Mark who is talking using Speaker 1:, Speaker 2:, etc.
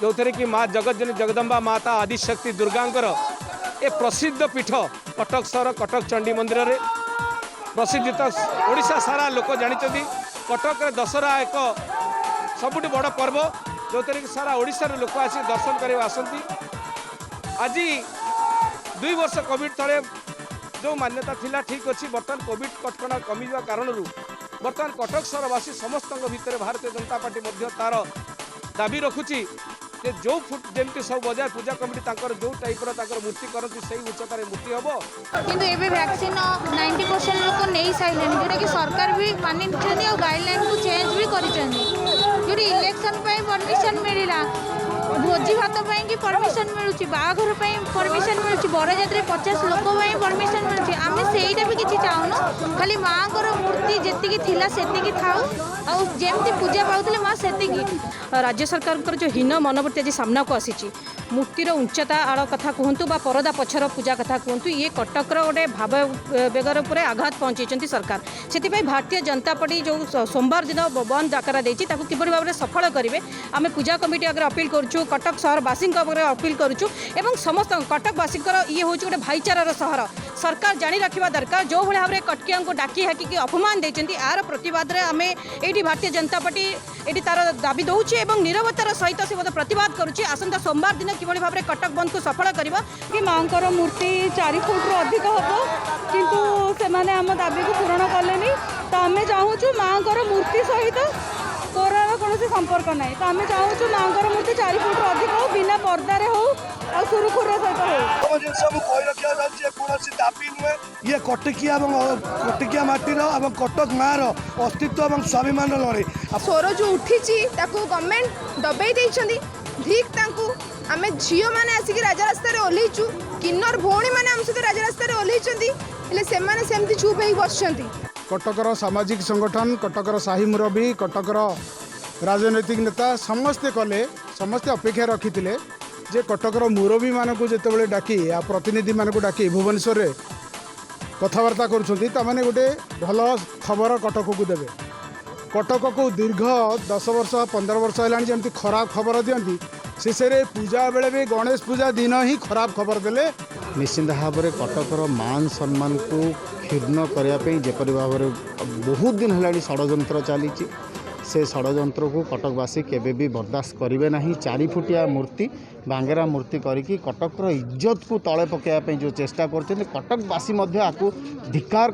Speaker 1: जो थे कि माँ जगज्जननी जगदम्बा माता आदिशक्ति दुर्गांकर ए प्रसिद्ध पीठ कटक सहर कटक चंडी मंदिर रे प्रसिद्ध ओडिशा सारा लोक जानी कटक दशहरा एक सबुठ बड़ पर्व जो थे कि सारा ओडिशार लोक आसी दर्शन करने आसती। आज 2 वर्ष कोविड थे जो मान्यता थिला ठीक अच्छी बर्तमान कोविड कटकणा कमिवा कारण बर्तमान कटक सहरवासी समस्त भितर भारतीय जनता पार्टी तार दाबी रखुची जे जो फुट जमी सब बजार पूजा कमिटी जो टाइप मूर्ति करती से उच्चतार मूर्ति हम
Speaker 2: किंतु एबे वैक्सीन 90% लोक नहीं सारे जोटा कि सरकार भी मानि गाइडलाइन को चेंज भी कर इलेक्शन परमिशन मिलला भोजी भात कि परमिशन मिलूँ बाघर परमिशन मिलूँ बरजात्रे 50 लोक परमिशन मिलूँ आम से भी किसी चाहूनु खाली माँ मूर्ति जी थिला सेतिकी थाऊ आउ जेमती पूजा पाऊले माँ सेतिकी।
Speaker 3: राज्य सरकार जो हीन मनोवृत्ति आज सामना को आसी मूर्तिर उच्चता आड़ कथा कहतु बा परदा पछर पूजा कथा कहतु ये कटकर गोटे भाव बेगर पर आघात पहुँचाई सरकार से भारतीय जनता पार्टी जो सोमवार दिन बंद डाकरा देती किभली भाव में सफल करेंगे आम पूजा कमिटी आगे अपील करुँ कटक सहरवासी अपील करुँ एवं समस्त कटकवासी ये हूँ गोटे भाईचारार सहर सरकार जाणी रखा दरकार जो भाई भाव में कटकिया को डाकी हाकी अपमान देती आर प्रतिवाद आम ये भारतीय जनता पार्टी ये तार दाबी दौचे एवं निरवतार सहित से प्रतिवाद करुच्ची आसंता सोमवार दिन किभली भाव में कटक बंद को सफल करवा
Speaker 4: कि माँ मूर्ति 4 फुट रु अधिक हम किंतु से माने आम दाबी को पूरण कले तो आम चाहूँ माँ मूर्ति सहित कोरोना कौन संपर्क ना तो आम चाहूँ माँ मूर्ति 4 फुट रु अधिक हो बिना पर्दार हो और सुरुखुर सहित
Speaker 5: हो ये कटकिया माटीर कटक मार अस्तित्व और स्वाभिमान लड़े
Speaker 6: स्वर जो उठी गवर्नमेंट दबाई ठीक आम झील मैंने आसिक राजरास्तार ओह्लैचु किन्नर भौणी मैंने आम सहित राजरास्तार ओह्लैंट सेमती चुप हो बस
Speaker 7: कटकर सामाजिक संगठन कटकर साही मुरबी कटकर राजनैतिक नेता समस्ते कले समस्ते अपेक्षा रखी जे कटकर मुरबी मानक जिते डाकी या प्रतिनिधि मानक डाकी भुवनेश्वर में कथबार्ता करें गोटे भल खबर कटक को देवे कटक को दीर्घ 10 वर्ष 15 वर्ष है जमी खराब खबर दिखती शेष पूजा बेले भी गणेश पूजा दिन ही खराब खबर देले
Speaker 8: निश्चिंत भाव में कटकर मान सम्मान को क्षुण्ण करने जपरी भाव में बहुत दिन है षड्यंत्र चली से षड्यंत्र को कटकवासी केबे भी बर्दाश्त करेंगे ना 4 फुटिया मूर्ति बांगेरा मूर्ति करके कटकर इज्जत को तले पकाइवाई जो चेष्टा कर कटकवासी धिक्कार